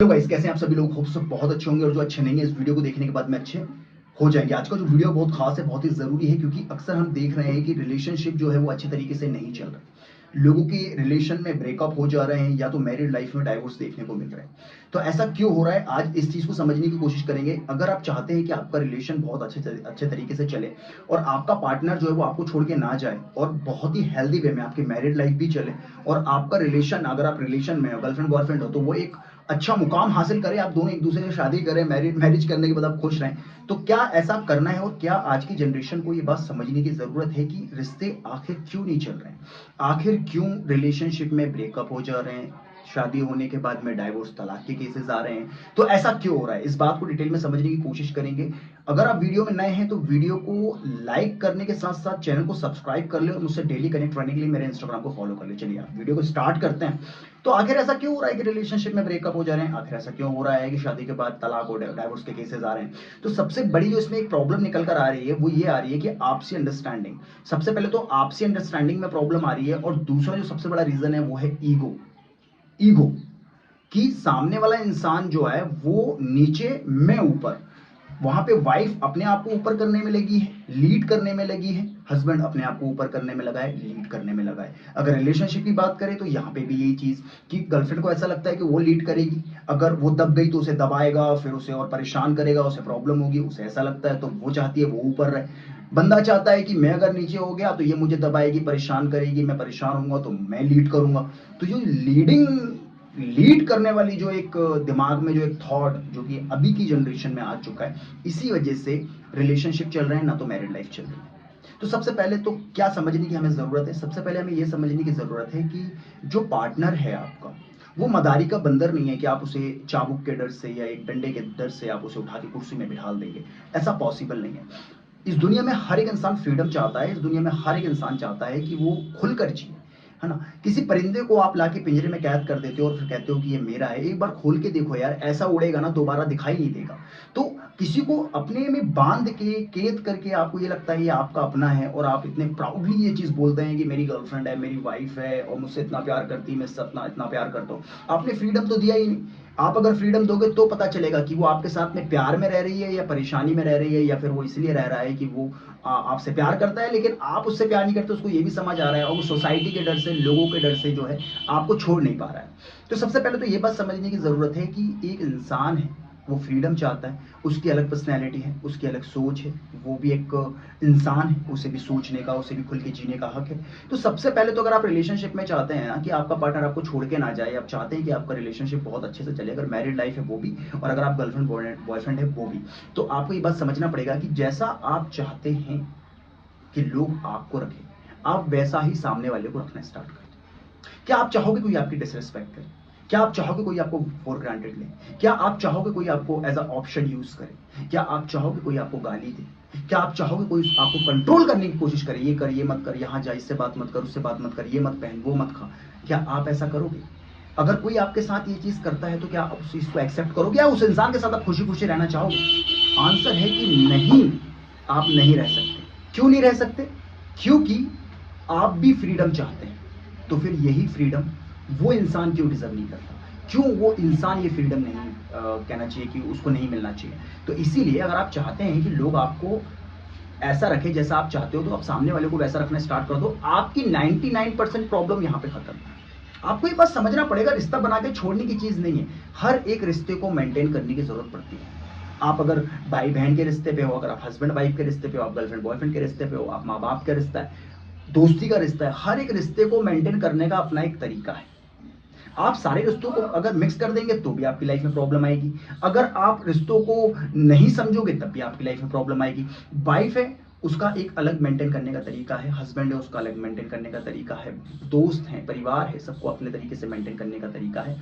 Hello guys, कैसे हैं आप सभी लोग। होप सब बहुत अच्छे होंगे और जो अच्छे नहीं है इस वीडियो को देखने के बाद में अच्छे हो जाएंगे। आज का जो वीडियो बहुत खास है, बहुत ही जरूरी है, क्योंकि अक्सर हम देख रहे हैं कि रिलेशनशिप जो है वो अच्छे तरीके से नहीं चल रहा। लोगों के रिलेशन में ब्रेकअप हो जा रहे हैं या तो मैरिड लाइफ में डाइवोर्स देखने को मिल रहा है। तो ऐसा क्यों हो रहा है, आज इस चीज को समझने की कोशिश करेंगे। अगर आप चाहते हैं कि आपका रिलेशन बहुत अच्छे तरीके से चले और आपका पार्टनर जो है वो आपको छोड़ के ना जाए और बहुत ही हेल्दी वे में आपकी मैरिड लाइफ भी चले और आपका रिलेशन, अगर आप रिलेशन में गर्लफ्रेंड बॉयफ्रेंड हो तो वो एक अच्छा मुकाम हासिल करें, आप दोनों एक दूसरे से शादी करें, मैरिज करने के बाद आप खुश रहें, तो क्या ऐसा करना है। और क्या आज की जनरेशन को ये बात समझने की जरूरत है कि रिश्ते आखिर क्यों नहीं चल रहे हैं, आखिर क्यों रिलेशनशिप में ब्रेकअप हो जा रहे हैं, शादी होने के बाद में डाइवोर्स, तलाक के केसेस आ रहे हैं। तो ऐसा क्यों हो रहा है, इस बात को डिटेल में समझने की कोशिश करेंगे। अगर आप वीडियो में नए हैं तो वीडियो को लाइक करने के साथ साथ चैनल को सब्सक्राइब कर ले और मुझसे डेली कनेक्ट रहने के लिए मेरे इंस्टाग्राम को फॉलो कर ले। चलिए आप वीडियो को स्टार्ट करते हैं। तो आखिर ऐसा क्यों हो रहा है कि रिलेशनशिप में ब्रेकअप हो जा रहे हैं, आखिर ऐसा क्यों हो रहा है कि शादी के बाद तलाक और डाइवोर्स के केसेस आ रहे हैं। तो सबसे बड़ी जो इसमें एक प्रॉब्लम निकल कर आ रही है वो ये आ रही है कि आपसी अंडरस्टैंडिंग। सबसे पहले तो आपसी अंडरस्टैंडिंग में प्रॉब्लम आ रही है और दूसरा जो सबसे बड़ा रीजन है वो है ईगो। ईगो कि सामने वाला इंसान जो है वो नीचे, मैं ऊपर। वहां पे वाइफ अपने आप को ऊपर करने में लगी है, लीड करने में लगी है, हस्बैंड अपने आप को ऊपर करने में लगा है, लीड करने में लगा है। अगर रिलेशनशिप की बात करें तो यहाँ पे भी यही चीज कि गर्लफ्रेंड को ऐसा लगता है कि वो लीड करेगी, अगर वो दब गई तो उसे दबाएगा, फिर उसे और परेशान करेगा, उसे प्रॉब्लम होगी, उसे ऐसा लगता है तो वो चाहती है वो ऊपर रहे। बंदा चाहता है कि मैं अगर नीचे हो गया तो ये मुझे दबाएगी, परेशान करेगी, मैं परेशान होऊंगा तो मैं लीड करूंगा। तो जो लीड करने वाली जो एक दिमाग में जो एक थॉट जो कि अभी की जनरेशन में आ चुका है, इसी वजह से रिलेशनशिप चल रहे हैं ना तो मैरिड लाइफ चल रही है। तो सबसे पहले तो क्या समझने की हमें जरूरत है, सबसे पहले हमें यह समझने की जरूरत है कि जो पार्टनर है आपका वो मदारी का बंदर नहीं है कि आप उसे चाबुक के डर से या एक डंडे के डर से आप उसे उठा के कुर्सी में बिठा देंगे। ऐसा पॉसिबल नहीं है। इस दुनिया में हर एक इंसान फ्रीडम चाहता है, इस दुनिया में हर एक इंसान चाहता है कि वो खुलकर जिए, है ना। किसी परिंदे को आप लाके पिंजरे में कैद कर देते हो और फिर कहते हो कि ये मेरा है, एक बार खोल के देखो यार, ऐसा उड़ेगा ना दोबारा दिखाई नहीं देगा। तो किसी को अपने में बांध के कैद करके आपको ये लगता है ये आपका अपना है और आप इतने प्राउडली ये चीज बोलते हैं कि मेरी गर्लफ्रेंड है, मेरी वाइफ है और मुझसे इतना प्यार करती है, मैं इससे इतना इतना प्यार करता हूँ। आपने फ्रीडम तो दिया ही नहीं। आप अगर फ्रीडम दोगे तो पता चलेगा कि वो आपके साथ में प्यार में रह रही है या परेशानी में रह रही है, या फिर वो इसलिए रह रहा है कि वो आपसे प्यार करता है लेकिन आप उससे प्यार नहीं करते, उसको ये भी समझ आ रहा है और वो सोसाइटी के डर से, लोगों के डर से जो है आपको छोड़ नहीं पा रहा है। तो सबसे पहले तो ये बात समझने की जरूरत है कि एक इंसान है, वो फ्रीडम चाहता है, उसकी अलग पर्सनैलिटी है, उसकी अलग सोच है, वो भी एक इंसान है, उसे भी सोचने का, उसे भी खुल के जीने का हक है। तो सबसे पहले तो अगर आप रिलेशनशिप में चाहते हैं ना कि आपका पार्टनर आपको छोड़ के ना जाए, आप चाहते हैं कि आपका रिलेशनशिप बहुत अच्छे से चले, अगर मैरिड लाइफ है वो भी और अगर आप गर्लफ्रेंड बॉयफ्रेंड है वो भी, तो आपको ये बात समझना पड़ेगा कि जैसा आप चाहते हैं कि लोग आपको रखें, आप वैसा ही सामने वाले को रखना स्टार्ट कर दो। क्या आप चाहोगे कोई आपकी डिसरिस्पेक्ट करे? क्या आप चाहोगे कोई आपको फॉर ग्रांटेड ले? क्या आप चाहोगे कोई आपको एज अ ऑप्शन यूज करे? क्या आप चाहोगे कोई आपको गाली दे? क्या आप चाहोगे कोई आपको कंट्रोल करने की कोशिश करे, ये कर, ये मत कर, यहाँ जा, इससे बात मत कर, उससे बात मत कर, ये मत पहन, वो मत खा? क्या आप ऐसा करोगे? अगर कोई आपके साथ ये चीज करता है तो क्या आप उस चीज को एक्सेप्ट करोगे या उस इंसान के साथ आप खुशी खुशी रहना चाहोगे? आंसर है कि नहीं, आप नहीं रह सकते। क्यों नहीं रह सकते? क्योंकि आप भी फ्रीडम चाहते हैं। तो फिर यही फ्रीडम वो इंसान क्यों डिजर्व नहीं करता, क्यों वो इंसान ये फ्रीडम नहीं कहना चाहिए कि उसको नहीं मिलना चाहिए। तो इसीलिए अगर आप चाहते हैं कि लोग आपको ऐसा रखें जैसा आप चाहते हो तो आप सामने वाले को वैसा रखना स्टार्ट कर दो, आपकी 99% प्रॉब्लम यहां पे खत्म है। आपको ये बात समझना पड़ेगा, रिश्ता बना के छोड़ने की चीज नहीं है, हर एक रिश्ते को मेंटेन करने की जरूरत पड़ती है। आप अगर भाई बहन के रिश्ते पे हो, अगर आप हस्बैंड वाइफ के रिश्ते पे हो, आप गर्लफ्रेंड बॉयफ्रेंड के रिश्ते पे हो, आप माँ बाप का रिश्ता है, दोस्ती का रिश्ता है, हर एक रिश्ते को मेंटेन करने का अपना एक तरीका है। आप सारे रिश्तों को अगर मिक्स कर देंगे तो भी आपकी लाइफ में प्रॉब्लम आएगी, अगर आप रिश्तों को नहीं समझोगे तब भी आपकी लाइफ में प्रॉब्लम आएगी। वाइफ है, उसका एक अलग मेंटेन करने का तरीका है, हस्बैंड है, उसका अलग मेंटेन करने का तरीका है, दोस्त हैं, परिवार है, सबको अपने तरीके से मेंटेन करने का तरीका है।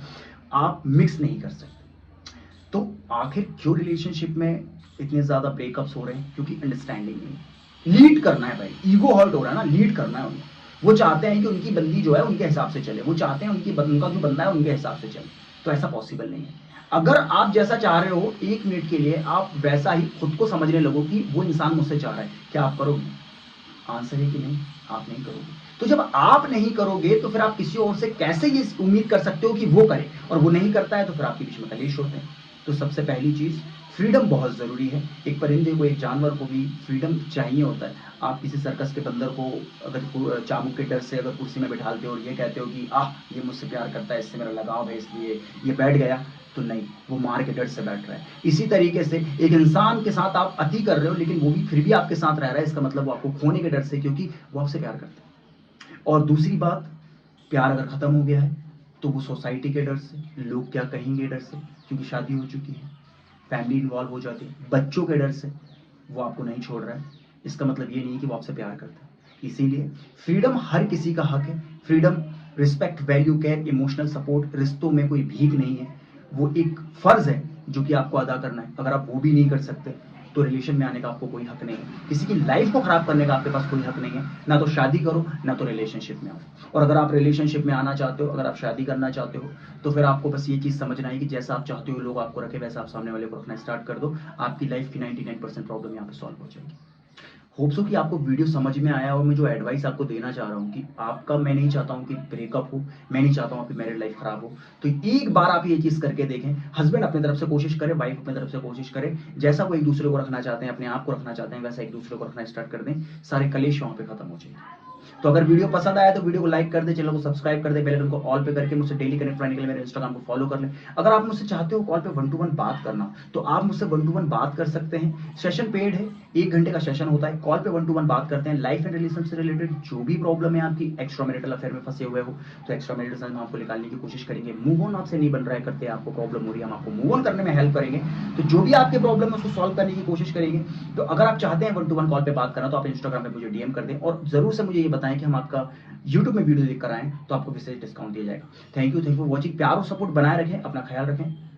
आप मिक्स नहीं कर सकते। तो आखिर क्यों रिलेशनशिप में इतने ज्यादा ब्रेकअप्स हो रहे हैं? क्योंकि अंडरस्टैंडिंग नहीं। लीड करना है भाई, ईगो हर्ट हो रहा है ना, लीड करना है उन्हें। वो चाहते हैं कि उनकी बंदी जो है उनके हिसाब से चले, वो चाहते हैं उनका जो बंदा है उनके हिसाब से चले। तो ऐसा पॉसिबल नहीं है। अगर आप जैसा चाह रहे हो, एक मिनट के लिए आप वैसा ही खुद को समझने लगो कि वो इंसान मुझसे चाह रहा है, क्या आप करोगे? आंसर है कि नहीं, आप नहीं करोगे। तो जब आप नहीं करोगे तो फिर आप किसी और से कैसे ये उम्मीद कर सकते हो कि वो करे, और वो नहीं करता है तो फिर आपके बीच में कलेश होते हैं। तो सबसे पहली चीज, फ्रीडम बहुत जरूरी है। एक परिंदे को, एक जानवर को भी फ्रीडम चाहिए होता है। आप किसी सर्कस के बंदर को अगर चाबुक के डर से अगर कुर्सी में बिठालते हो और ये कहते हो कि ये मुझसे प्यार करता है, इससे मेरा लगाव है, इसलिए ये बैठ गया, तो नहीं, वो मार के डर से बैठ रहा है। इसी तरीके से एक इंसान के साथ आप अति कर रहे हो, लेकिन वो भी फिर भी आपके साथ रह रहा है, इसका मतलब वो आपको खोने के डर से, क्योंकि वो आपसे प्यार करता है। और दूसरी बात, प्यार अगर खत्म हो गया है तो वो सोसाइटी के डर से, लोग क्या कहेंगे डर से, क्योंकि शादी हो चुकी है, फैमिली इन्वॉल्व हो जाती है, बच्चों के डर से वो आपको नहीं छोड़ रहा है, इसका मतलब ये नहीं है कि वो आपसे प्यार करता है। इसीलिए फ्रीडम हर किसी का हक है। Freedom, respect, value, care, emotional support रिश्तों में कोई भीख नहीं है, वो एक फर्ज है जो कि आपको अदा करना है। अगर आप वो भी नहीं कर सकते तो रिलेशन में आने का आपको कोई हक नहीं है। किसी की लाइफ को खराब करने का आपके पास कोई हक नहीं है। ना तो शादी करो, ना तो रिलेशनशिप में आओ। और अगर आप रिलेशनशिप में आना चाहते हो, अगर आप शादी करना चाहते हो, तो फिर आपको बस ये चीज समझना है कि जैसा आप चाहते हो लोग आपको रखे, वैसा आप सामने वाले को रखना स्टार्ट कर दो। आपकी लाइफ की 99% प्रॉब्लम यहाँ पे सॉल्व हो जाएगी। होप सो कि आपको वीडियो समझ में आया, और मैं जो एडवाइस आपको देना चाह रहा हूँ कि आपका, मैं नहीं चाहता हूँ कि ब्रेकअप हो, मैं नहीं चाहता हूँ आपकी मैरिड लाइफ खराब हो। तो एक बार आप ये चीज करके देखें। हस्बैंड अपनी तरफ से कोशिश करे, वाइफ अपनी तरफ से कोशिश करे, जैसा वो एक दूसरे को रखना चाहते हैं, अपने आप को रखना चाहते हैं, वैसा एक दूसरे को रखना स्टार्ट कर दें, सारे कलेश वहां पे खत्म हो जाएंगे। तो अगर वीडियो पसंद आया तो वीडियो को लाइक कर दे, चैनल को सब्सक्राइब कर दे, बेल आइकन को ऑल पे करके मुझसे डेली कनेक्ट रहने के लिए मेरे इंस्टाग्राम को फॉलो कर ले। अगर आप मुझसे चाहते हो कॉल पे 1-to-1 बात करना, तो आप मुझसे 1-to-1 बात कर सकते हैं। सेशन पेड है, 1 घंटे का सेशन होता है। कॉल पे 1-to-1 बात करते हैं। लाइफ एंड रिलेशन से रिलेटेड जो भी प्रॉब्लम है आपकी, एक्स्ट्रा मैरिटल अफेयर में फंसे हुए हो, तो एक्स्ट्रा मैरिटल हम आपको निकालने की कोशिश करेंगे। मूव ऑन आपसे नहीं बन रहा है करते, आपको प्रॉब्लम हो रही है, हम आपको मूव ऑन करने में हेल्प करेंगे। तो जो भी आपके प्रॉब्लम है उसको सॉल्व करने की कोशिश करेंगे। तो अगर आप चाहते हैं 1-to-1 कॉल पे बात करना, तो आप इंस्टाग्राम पे मुझे डीएम कर दें, और जरूर से मुझे ये बताएं कि हम आपका यूट्यूब में वीडियो देख कर आए तो आपको विशेष डिस्काउंट दिया जाएगा। Thank you for watching. प्यार और सपोर्ट बनाए रखें, अपना ख्याल रखें।